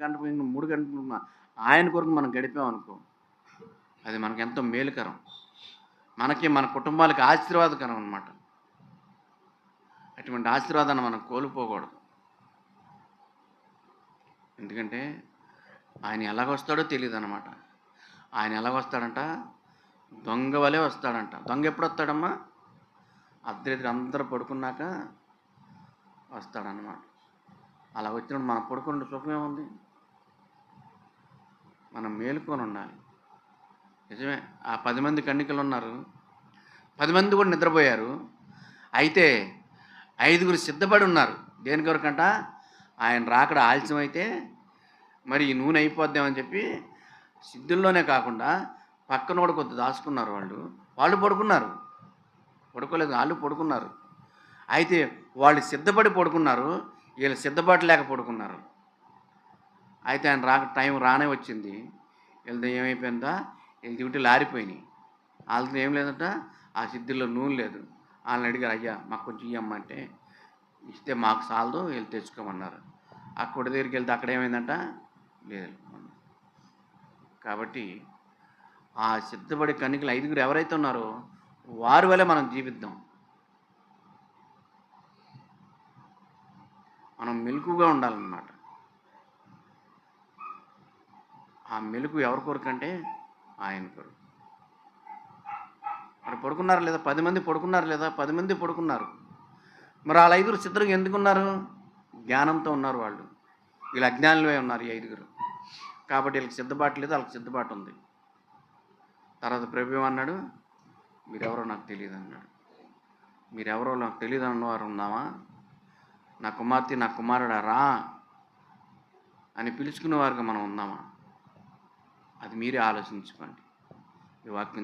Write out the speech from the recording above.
గంట పోయిన 3 గంటలు ఆయన కొరకు మనం గడిపామనుకో, అది మనకెంతో మేలుకరం. మనకి, మన కుటుంబాలకి ఆశీర్వాదకరం అనమాట. అటువంటి ఆశీర్వాదాన్ని మనం కోల్పోకూడదు. ఎందుకంటే ఆయన ఎలాగొస్తాడో తెలీదనమాట. ఆయన ఎలాగొస్తాడంట, దొంగ వలే వస్తాడంట. దొంగ ఎప్పుడొస్తాడమ్మా? అర్ధరాత్రి అందరూ పడుకున్నాక వస్తాడనమాట. అలా వచ్చినప్పుడు మనం పడుకున్న సుఖం ఏముంది? మనం మేలుకొని ఉండాలి. నిజమే, ఆ 10 మంది కన్యకలు ఉన్నారు. 10 మంది కూడా నిద్రపోయారు. అయితే 5గురు సిద్ధపడి ఉన్నారు. దేని కొరకంట? ఆయన రాకడ ఆలస్యమైతే మరి ఈ నూనె అయిపోద్దామని చెప్పి సిద్ధుల్లోనే కాకుండా పక్కన కూడా కొద్ది దాచుకున్నారు వాళ్ళు. వాళ్ళు పడుకున్నారు. పడుకోలేదు, వాళ్ళు పడుకున్నారు. అయితే వాళ్ళు సిద్ధపడి పడుకున్నారు, వీళ్ళు సిద్ధపాటు లేక పడుకున్నారు. అయితే ఆయన టైం రానే వచ్చింది. వీళ్ళది ఏమైపోయిందా, వీళ్ళ డ్యూటీలు ఆరిపోయినాయి. వాళ్ళతో ఏం లేదంట, ఆ సిద్ధుల్లో నూనె లేదు. వాళ్ళని అడిగారు, అయ్యా మాకు కొంచెం ఇవ్వమంటే, ఇస్తే మాకు చాలదు, వీళ్ళు తెచ్చుకోమన్నారు. ఆ కొడి దగ్గరికి వెళ్తే అక్కడ ఏమైందంట, లేదు. కాబట్టి ఆ సిద్ధపడి కన్యకలు 5గురు ఎవరైతే ఉన్నారో వారి వల్లే మనం జీవిద్దాం. మనం మెలకుగా ఉండాలన్నమాట. ఆ మెలుకు ఎవరి కొరకంటే ఆయన కొరకు. మరి పడుకున్నారు లేదా? 10 మంది పడుకున్నారు లేదా? 10 మంది పడుకున్నారు. మరి వాళ్ళ 5గురు సిద్ధంగా ఎందుకున్నారు? జ్ఞానంతో ఉన్నారు వాళ్ళు. వీళ్ళు అజ్ఞానులే ఉన్నారు ఈ 5గురు. కాబట్టి వీళ్ళకి సిద్ధపాటు లేదు, వాళ్ళకి సిద్ధపాటు ఉంది. తర్వాత ప్రభు ఏమన్నాడు? మీరెవరో నాకు తెలియదు అన్నాడు. మీరెవరో నాకు తెలియదు అన్నవారు ఉన్నామా? నా కుమార్తె, నా కుమారుడా రా అని పిలుచుకునే వారికి మనం ఉన్నామా? అది మీరే ఆలోచించుకోండి. ఈ వాక్యం